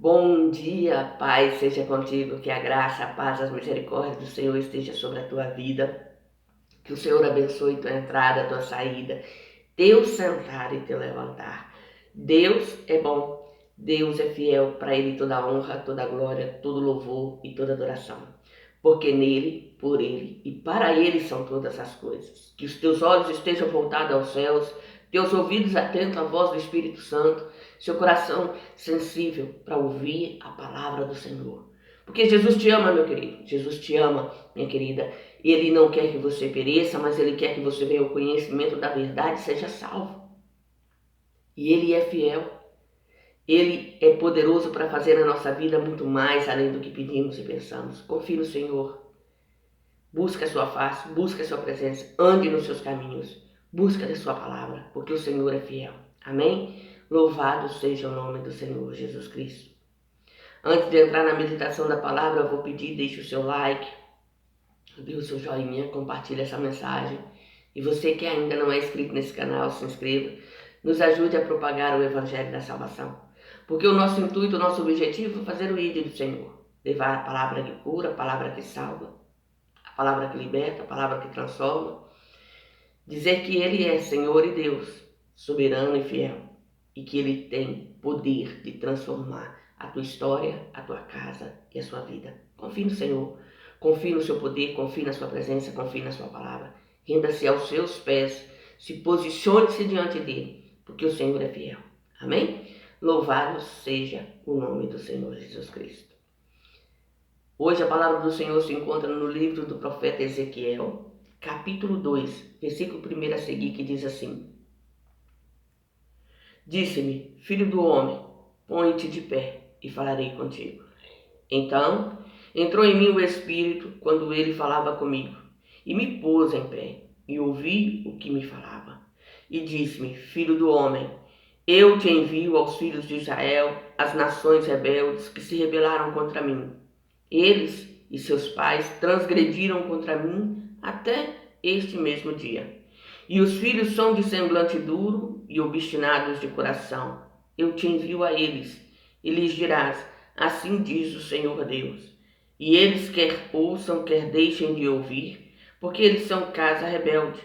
Bom dia, Pai, seja contigo, que a graça, a paz, as misericórdias do Senhor esteja sobre a tua vida, que o Senhor abençoe tua entrada, tua saída, teu sentar e teu levantar. Deus é bom, Deus é fiel, para Ele toda a honra, toda a glória, todo louvor e toda adoração. Porque nele, por Ele e para Ele são todas as coisas. Que os teus olhos estejam voltados aos céus, teus ouvidos atentos à voz do Espírito Santo, seu coração sensível para ouvir a palavra do Senhor. Porque Jesus te ama, meu querido. Jesus te ama, minha querida. Ele não quer que você pereça, mas Ele quer que você venha ao conhecimento da verdade e seja salvo. E Ele é fiel. Ele é poderoso para fazer na nossa vida muito mais além do que pedimos e pensamos. Confie no Senhor. Busca a sua face, busca a sua presença, ande nos seus caminhos, busca a sua palavra, porque o Senhor é fiel. Amém? Louvado seja o nome do Senhor Jesus Cristo. Antes de entrar na meditação da palavra, eu vou pedir, deixe o seu like, dê o seu joinha, compartilhe essa mensagem. E você que ainda não é inscrito nesse canal, se inscreva. Nos ajude a propagar o Evangelho da Salvação. Porque o nosso intuito, o nosso objetivo é fazer o ídolo do Senhor. Levar a palavra que cura, a palavra que salva, a palavra que liberta, a palavra que transforma. Dizer que Ele é Senhor e Deus, soberano e fiel. E que Ele tem poder de transformar a tua história, a tua casa e a sua vida. Confie no Senhor. Confie no seu poder, confie na sua presença, confie na sua palavra. Renda-se aos seus pés, se posicione-se diante dele, porque o Senhor é fiel. Amém? Louvado seja o nome do Senhor Jesus Cristo. Hoje a palavra do Senhor se encontra no livro do profeta Ezequiel, capítulo 2, versículo 1 a seguir, que diz assim: Disse-me, filho do homem, põe-te de pé e falarei contigo. Então entrou em mim o Espírito quando ele falava comigo, e me pôs em pé, e ouvi o que me falava. E disse-me, filho do homem, eu te envio aos filhos de Israel, às nações rebeldes que se rebelaram contra mim. Eles e seus pais transgrediram contra mim até este mesmo dia. E os filhos são de semblante duro e obstinados de coração. Eu te envio a eles, e lhes dirás, assim diz o Senhor Deus. E eles quer ouçam, quer deixem de ouvir, porque eles são casa rebelde.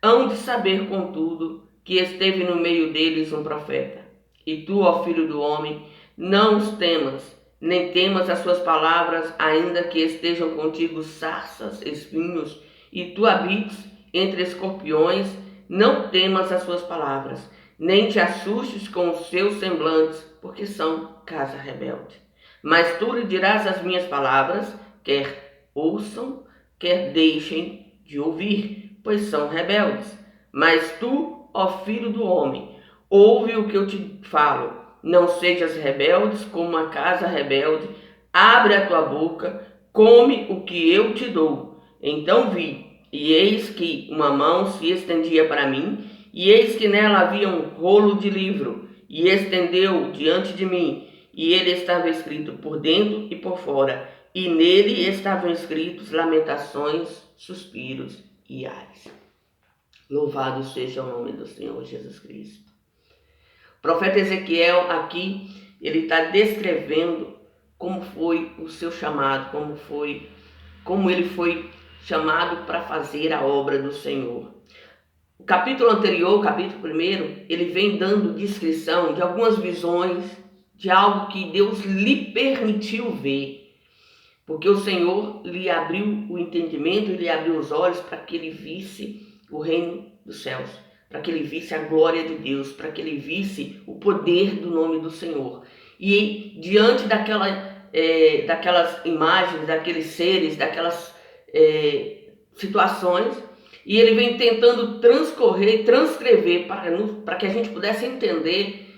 Hão de saber, contudo, que esteve no meio deles um profeta. E tu, ó filho do homem, não os temas, nem temas as suas palavras, ainda que estejam contigo sarças, espinhos, e tu habites entre escorpiões, não temas as suas palavras, nem te assustes com os seus semblantes, porque são casa rebelde. Mas tu lhe dirás as minhas palavras, quer ouçam, quer deixem de ouvir, pois são rebeldes. Mas tu, ó filho do homem, ouve o que eu te falo, não sejas rebeldes como a casa rebelde, abre a tua boca, come o que eu te dou. Então vi, e eis que uma mão se estendia para mim, e eis que nela havia um rolo de livro, e estendeu diante de mim, e ele estava escrito por dentro e por fora, e nele estavam escritos lamentações, suspiros e ares. Louvado seja o nome do Senhor Jesus Cristo. O profeta Ezequiel aqui, ele está descrevendo como foi o seu chamado, como ele foi chamado para fazer a obra do Senhor. O capítulo anterior, o capítulo 1, ele vem dando descrição de algumas visões, de algo que Deus lhe permitiu ver, porque o Senhor lhe abriu o entendimento, lhe abriu os olhos para que ele visse o reino dos céus, para que ele visse a glória de Deus, para que ele visse o poder do nome do Senhor. E diante daquelas imagens, daqueles seres, daquelas situações, e ele vem tentando transcrever para que a gente pudesse entender,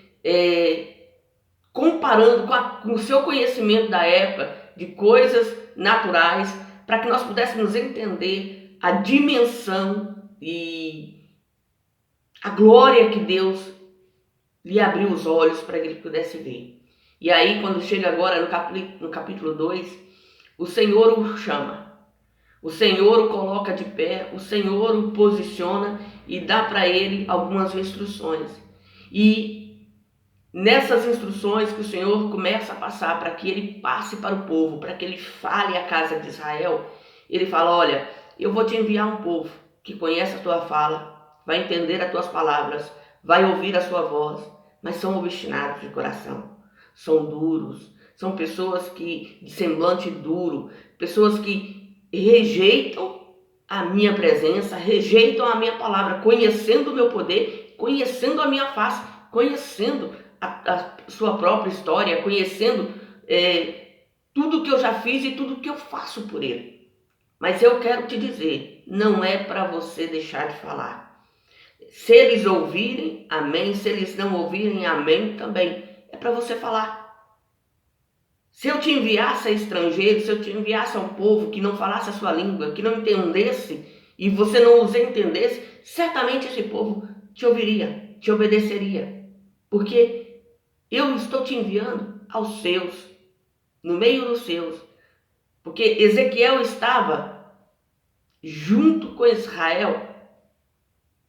comparando com o seu conhecimento da época, de coisas naturais, para que nós pudéssemos entender a dimensão e a glória que Deus lhe abriu os olhos para que ele pudesse ver. E aí, quando chega agora no capítulo 2, o Senhor o chama. O Senhor o coloca de pé, o Senhor o posiciona e dá para ele algumas instruções. E nessas instruções que o Senhor começa a passar para que ele passe para o povo, para que ele fale à casa de Israel, ele fala: olha, eu vou te enviar um povo que conhece a tua fala, vai entender as tuas palavras, vai ouvir a sua voz, mas são obstinados de coração, são duros, são pessoas que de semblante duro, pessoas que rejeitam a minha presença, rejeitam a minha palavra, conhecendo o meu poder, conhecendo a minha face, conhecendo a sua própria história, conhecendo tudo que eu já fiz e tudo que eu faço por ele. Mas eu quero te dizer, não é para você deixar de falar. Se eles ouvirem, amém. Se eles não ouvirem, amém também. É para você falar. Se eu te enviasse a estrangeiro, se eu te enviasse a um povo que não falasse a sua língua, que não entendesse, e você não os entendesse, certamente esse povo te ouviria, te obedeceria. Porque eu estou te enviando aos seus, no meio dos seus. Porque Ezequiel estava junto com Israel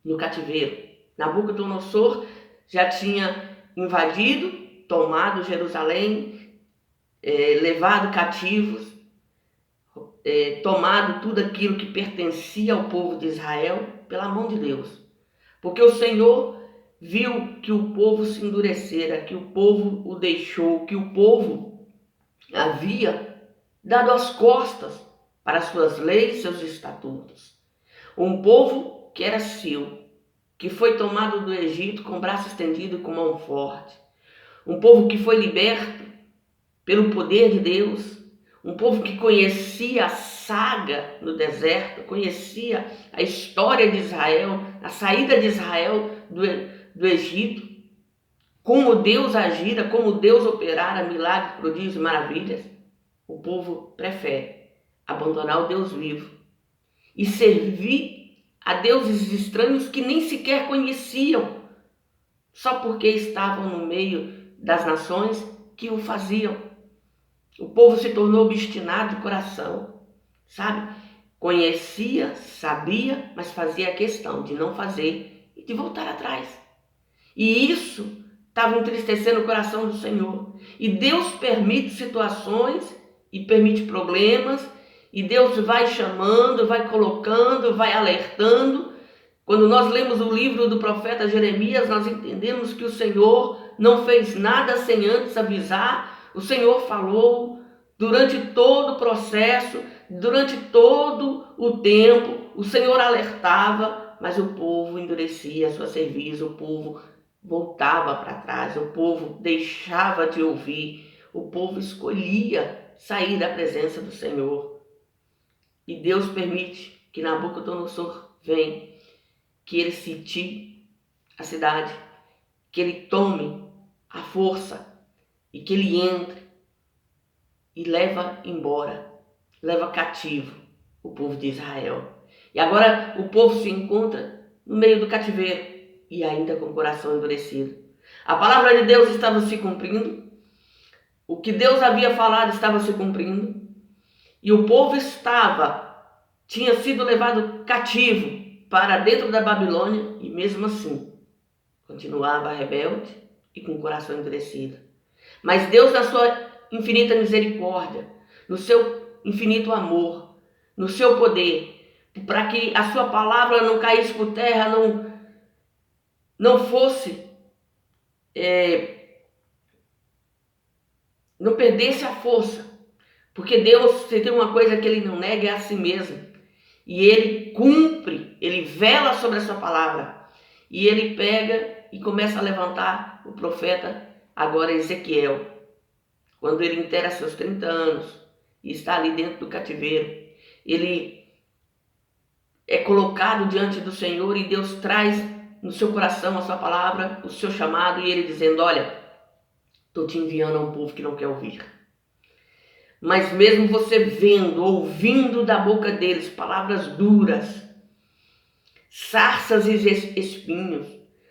no cativeiro. Nabucodonosor já tinha invadido, tomado Jerusalém, levado cativos, tomado tudo aquilo que pertencia ao povo de Israel pela mão de Deus. Porque o Senhor viu que o povo se endurecera, que o povo o deixou, que o povo havia dado as costas para suas leis e seus estatutos. Um povo que era seu, que foi tomado do Egito com braço estendido e com mão forte. Um povo que foi liberto pelo poder de Deus. Um povo que conhecia a saga no deserto, conhecia a história de Israel, a saída de Israel do Egito, como Deus agira, como Deus operara milagres, prodígios e maravilhas. O povo prefere abandonar o Deus vivo e servir a deuses estranhos que nem sequer conheciam, só porque estavam no meio das nações que o faziam. O povo se tornou obstinado de coração, sabe? Conhecia, sabia, mas fazia a questão de não fazer e de voltar atrás. E isso estava entristecendo o coração do Senhor. E Deus permite situações e permite problemas, e Deus vai chamando, vai colocando, vai alertando. Quando nós lemos o livro do profeta Jeremias, nós entendemos que o Senhor não fez nada sem antes avisar. O Senhor falou durante todo o processo, durante todo o tempo. O Senhor alertava, mas o povo endurecia a sua cerviz, o povo voltava para trás, o povo deixava de ouvir, o povo escolhia sair da presença do Senhor. E Deus permite que Nabucodonosor venha, que ele sitie a cidade, que ele tome a força e que ele entre e leva embora, leva cativo o povo de Israel. E agora o povo se encontra no meio do cativeiro e ainda com o coração endurecido. A palavra de Deus estava se cumprindo, o que Deus havia falado estava se cumprindo, e o povo tinha sido levado cativo para dentro da Babilônia, e mesmo assim continuava rebelde e com o coração endurecido. Mas Deus, na sua infinita misericórdia, no seu infinito amor, no seu poder, para que a sua palavra não caísse por terra, não fosse, não perdesse a força, porque Deus, se tem uma coisa que ele não nega, é a si mesmo. E ele cumpre, ele vela sobre a sua palavra. E ele pega e começa a levantar o profeta, agora Ezequiel, quando ele inteira seus 30 anos e está ali dentro do cativeiro. Ele é colocado diante do Senhor e Deus traz no seu coração a sua palavra, o seu chamado, e ele dizendo: olha, estou te enviando a um povo que não quer ouvir. Mas mesmo você vendo, ouvindo da boca deles palavras duras, sarças e espinhos,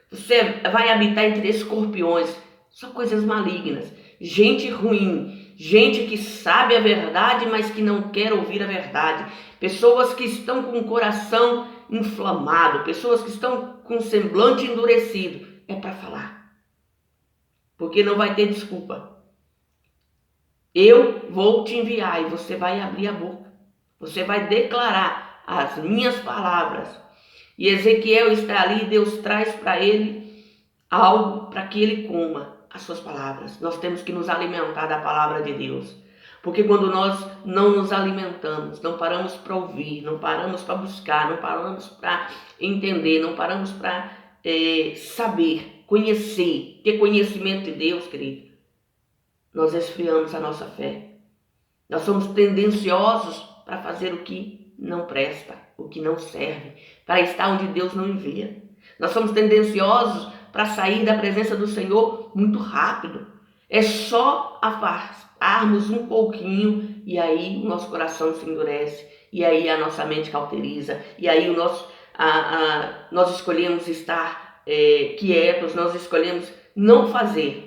você vai habitar entre escorpiões, só coisas malignas, gente ruim, gente que sabe a verdade, mas que não quer ouvir a verdade, pessoas que estão com o coração inflamado, pessoas que estão com o semblante endurecido. É para falar. porque não vai ter desculpa. Eu vou te enviar e você vai abrir a boca. Você vai declarar as minhas palavras. E Ezequiel está ali e Deus traz para ele algo para que ele coma as suas palavras. Nós temos que nos alimentar da palavra de Deus. Porque quando nós não nos alimentamos, não paramos para ouvir, não paramos para buscar, não paramos para entender, não paramos para saber, conhecer, ter conhecimento de Deus, querido, nós esfriamos a nossa fé. Nós somos tendenciosos para fazer o que não presta, o que não serve, para estar onde Deus não envia. Nós somos tendenciosos para sair da presença do Senhor muito rápido. É só afastarmos um pouquinho e aí o nosso coração se endurece, e aí a nossa mente cauteriza, e aí nós escolhemos estar quietos, nós escolhemos não fazer.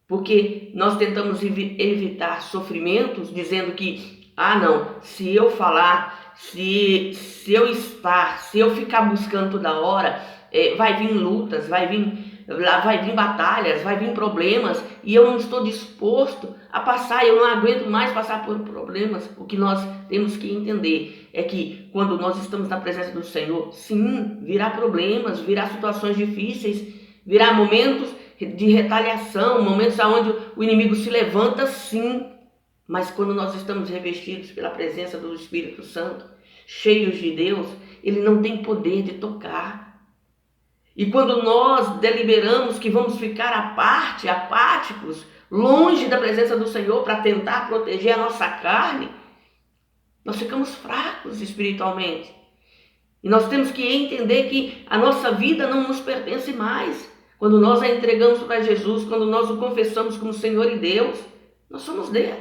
Porque nós tentamos evitar sofrimentos dizendo que, não, se eu falar, se eu ficar buscando toda hora, vai vir lutas, vai vir batalhas, vai vir problemas e eu não estou disposto a passar, eu não aguento mais passar por problemas. O que nós temos que entender é que quando nós estamos na presença do Senhor, sim, virá problemas, virá situações difíceis, virá momentos de retaliação, momentos onde o inimigo se levanta, sim, mas quando nós estamos revestidos pela presença do Espírito Santo, cheios de Deus, ele não tem poder de tocar. E quando nós deliberamos que vamos ficar apáticos, longe da presença do Senhor para tentar proteger a nossa carne, nós ficamos fracos espiritualmente. E nós temos que entender que a nossa vida não nos pertence mais. Quando nós a entregamos para Jesus, quando nós o confessamos como Senhor e Deus, nós somos dele.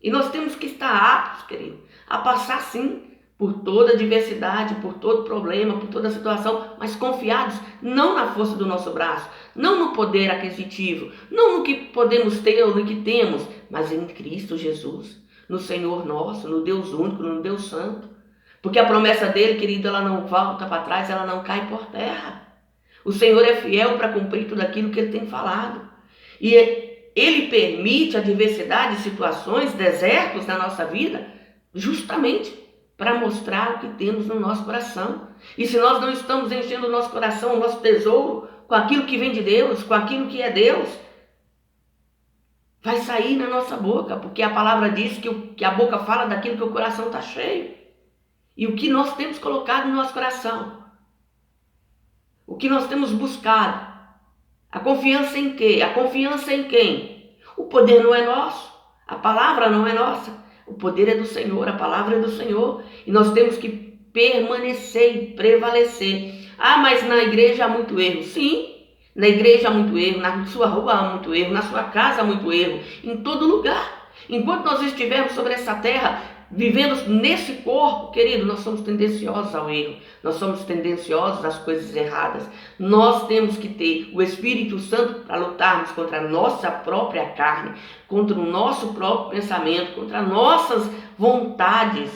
E nós temos que estar aptos, querido, a passar sim por toda adversidade, por todo problema, por toda situação, mas confiados não na força do nosso braço, não no poder aquisitivo, não no que podemos ter ou no que temos, mas em Cristo Jesus, no Senhor nosso, no Deus único, no Deus santo. Porque a promessa dele, querido, ela não volta para trás, ela não cai por terra. O Senhor é fiel para cumprir tudo aquilo que ele tem falado. E ele permite adversidade, situações, desertos na nossa vida, justamente para mostrar o que temos no nosso coração. E se nós não estamos enchendo o nosso coração, o nosso tesouro, com aquilo que vem de Deus, com aquilo que é Deus, vai sair na nossa boca, porque a palavra diz que a boca fala daquilo que o coração está cheio. E o que nós temos colocado no nosso coração? O que nós temos buscado? A confiança em quê? A confiança em quem? O poder não é nosso. A palavra não é nossa. O poder é do Senhor, a palavra é do Senhor. E nós temos que permanecer e prevalecer. Mas na igreja há muito erro. Sim, na igreja há muito erro, na sua rua há muito erro, na sua casa há muito erro, em todo lugar. Enquanto nós estivermos sobre essa terra, vivendo nesse corpo, querido, nós somos tendenciosos ao erro, nós somos tendenciosos às coisas erradas. Nós temos que ter o Espírito Santo para lutarmos contra a nossa própria carne, contra o nosso próprio pensamento, contra nossas vontades,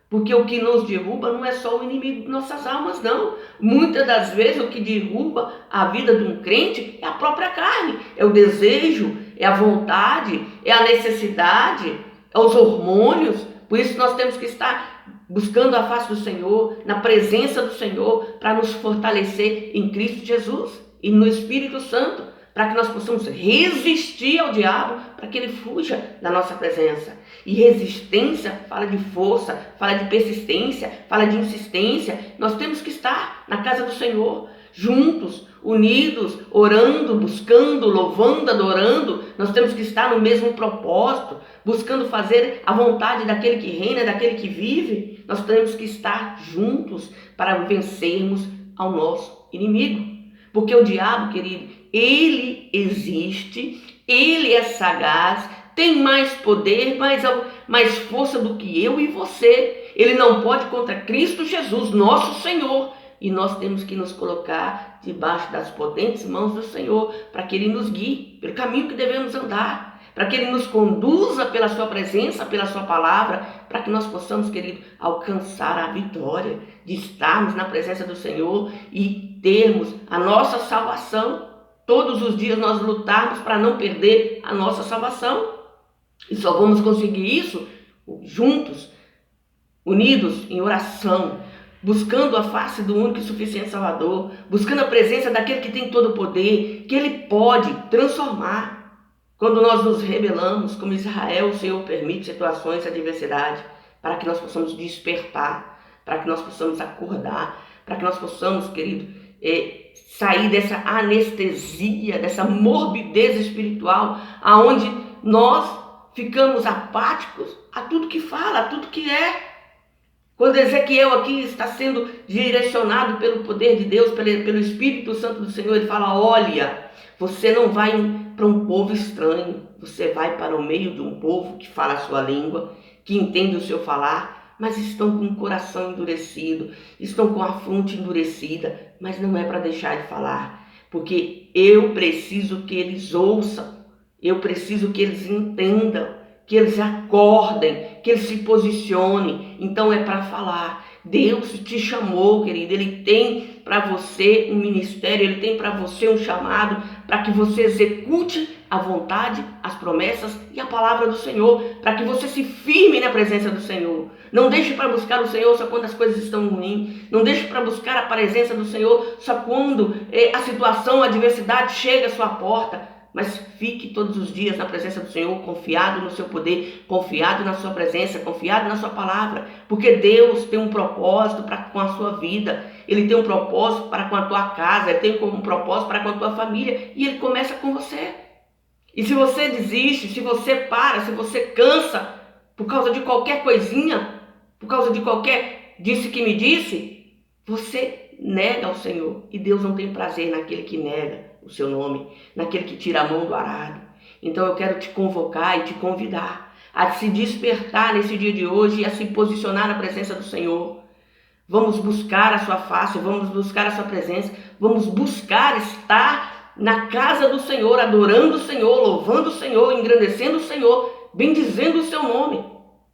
porque o que nos derruba não é só o inimigo de nossas almas, não. Muitas das vezes o que derruba a vida de um crente é a própria carne, é o desejo, é a vontade, é a necessidade, é os hormônios. Por isso nós temos que estar buscando a face do Senhor, na presença do Senhor, para nos fortalecer em Cristo Jesus e no Espírito Santo, para que nós possamos resistir ao diabo, para que ele fuja da nossa presença. E resistência fala de força, fala de persistência, fala de insistência. Nós temos que estar na casa do Senhor, juntos, unidos, orando, buscando, louvando, adorando. Nós temos que estar no mesmo propósito, buscando fazer a vontade daquele que reina, daquele que vive. Nós temos que estar juntos para vencermos ao nosso inimigo. Porque o diabo, querido, ele existe, ele é sagaz, tem mais poder, mais força do que eu e você. Ele não pode contra Cristo Jesus, nosso Senhor. E nós temos que nos colocar debaixo das potentes mãos do Senhor, para que ele nos guie pelo caminho que devemos andar, para que ele nos conduza pela sua presença, pela sua palavra, para que nós possamos, querido, alcançar a vitória de estarmos na presença do Senhor e termos a nossa salvação. todos os dias nós lutarmos para não perder a nossa salvação. E só vamos conseguir isso juntos, unidos em oração, buscando a face do único e suficiente Salvador, buscando a presença daquele que tem todo o poder, que Ele pode transformar. Quando nós nos rebelamos, como Israel, o Senhor permite situações, adversidade, para que nós possamos despertar, para que nós possamos acordar, para que nós possamos, querido, sair dessa anestesia, dessa morbidez espiritual, aonde nós ficamos apáticos a tudo que fala, a tudo que é. Quando Ezequiel aqui está sendo direcionado pelo poder de Deus, pelo Espírito Santo do Senhor, ele fala: olha, você não vai para um povo estranho, você vai para o meio de um povo que fala a sua língua, que entende o seu falar, mas estão com o coração endurecido, estão com a fronte endurecida, mas não é para deixar de falar, porque eu preciso que eles ouçam, eu preciso que eles entendam, que eles acordem, que eles se posicionem. Então é para falar. Deus te chamou, querido. Ele tem para você um ministério, Ele tem para você um chamado, para que você execute a vontade, as promessas e a palavra do Senhor, para que você se firme na presença do Senhor. Não deixe para buscar o Senhor só quando as coisas estão ruins. Não deixe para buscar a presença do Senhor só quando a situação, a adversidade chega à sua porta. Mas fique todos os dias na presença do Senhor, confiado no seu poder, confiado na sua presença, confiado na sua palavra. Porque Deus tem um propósito com a sua vida. Ele tem um propósito para com a tua casa, Ele tem um propósito para com a tua família. E Ele começa com você. E se você desiste, se você para, se você cansa, por causa de qualquer coisinha, por causa de qualquer disse que me disse, você nega ao Senhor. E Deus não tem prazer naquele que nega o seu nome, naquele que tira a mão do arado. Então eu quero te convocar e te convidar a se despertar nesse dia de hoje e a se posicionar na presença do Senhor. Vamos buscar a sua face, vamos buscar a sua presença, vamos buscar estar na casa do Senhor, adorando o Senhor, louvando o Senhor, engrandecendo o Senhor, bendizendo o seu nome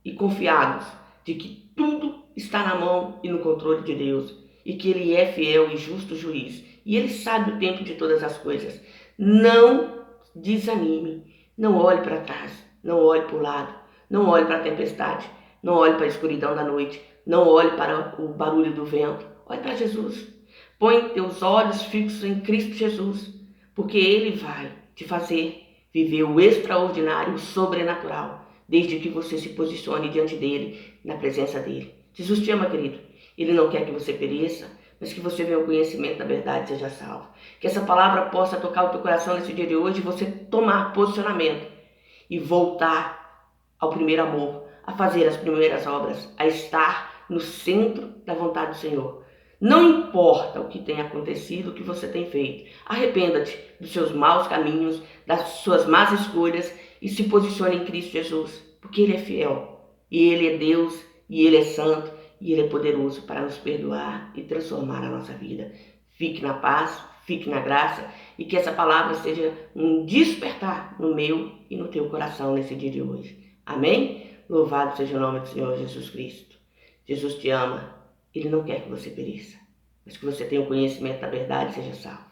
e confiados de que tudo está na mão e no controle de Deus e que Ele é fiel e justo juiz. E Ele sabe o tempo de todas as coisas. Não desanime. Não olhe para trás. Não olhe para o lado. Não olhe para a tempestade. Não olhe para a escuridão da noite. Não olhe para o barulho do vento. Olhe para Jesus. Põe teus olhos fixos em Cristo Jesus. Porque Ele vai te fazer viver o extraordinário, o sobrenatural. Desde que você se posicione diante dEle, na presença dEle. Jesus te ama, querido. Ele não quer que você pereça, mas que você venha ao conhecimento da verdade e seja salvo. Que essa palavra possa tocar o teu coração nesse dia de hoje e você tomar posicionamento e voltar ao primeiro amor, a fazer as primeiras obras, a estar no centro da vontade do Senhor. Não importa o que tenha acontecido, o que você tem feito. Arrependa-te dos seus maus caminhos, das suas más escolhas e se posicione em Cristo Jesus, porque Ele é fiel e Ele é Deus e Ele é santo. E Ele é poderoso para nos perdoar e transformar a nossa vida. Fique na paz, fique na graça e que essa palavra seja um despertar no meu e no teu coração nesse dia de hoje. Amém? Louvado seja o nome do Senhor Jesus Cristo. Jesus te ama. Ele não quer que você pereça, mas que você tenha o conhecimento da verdade e seja salvo.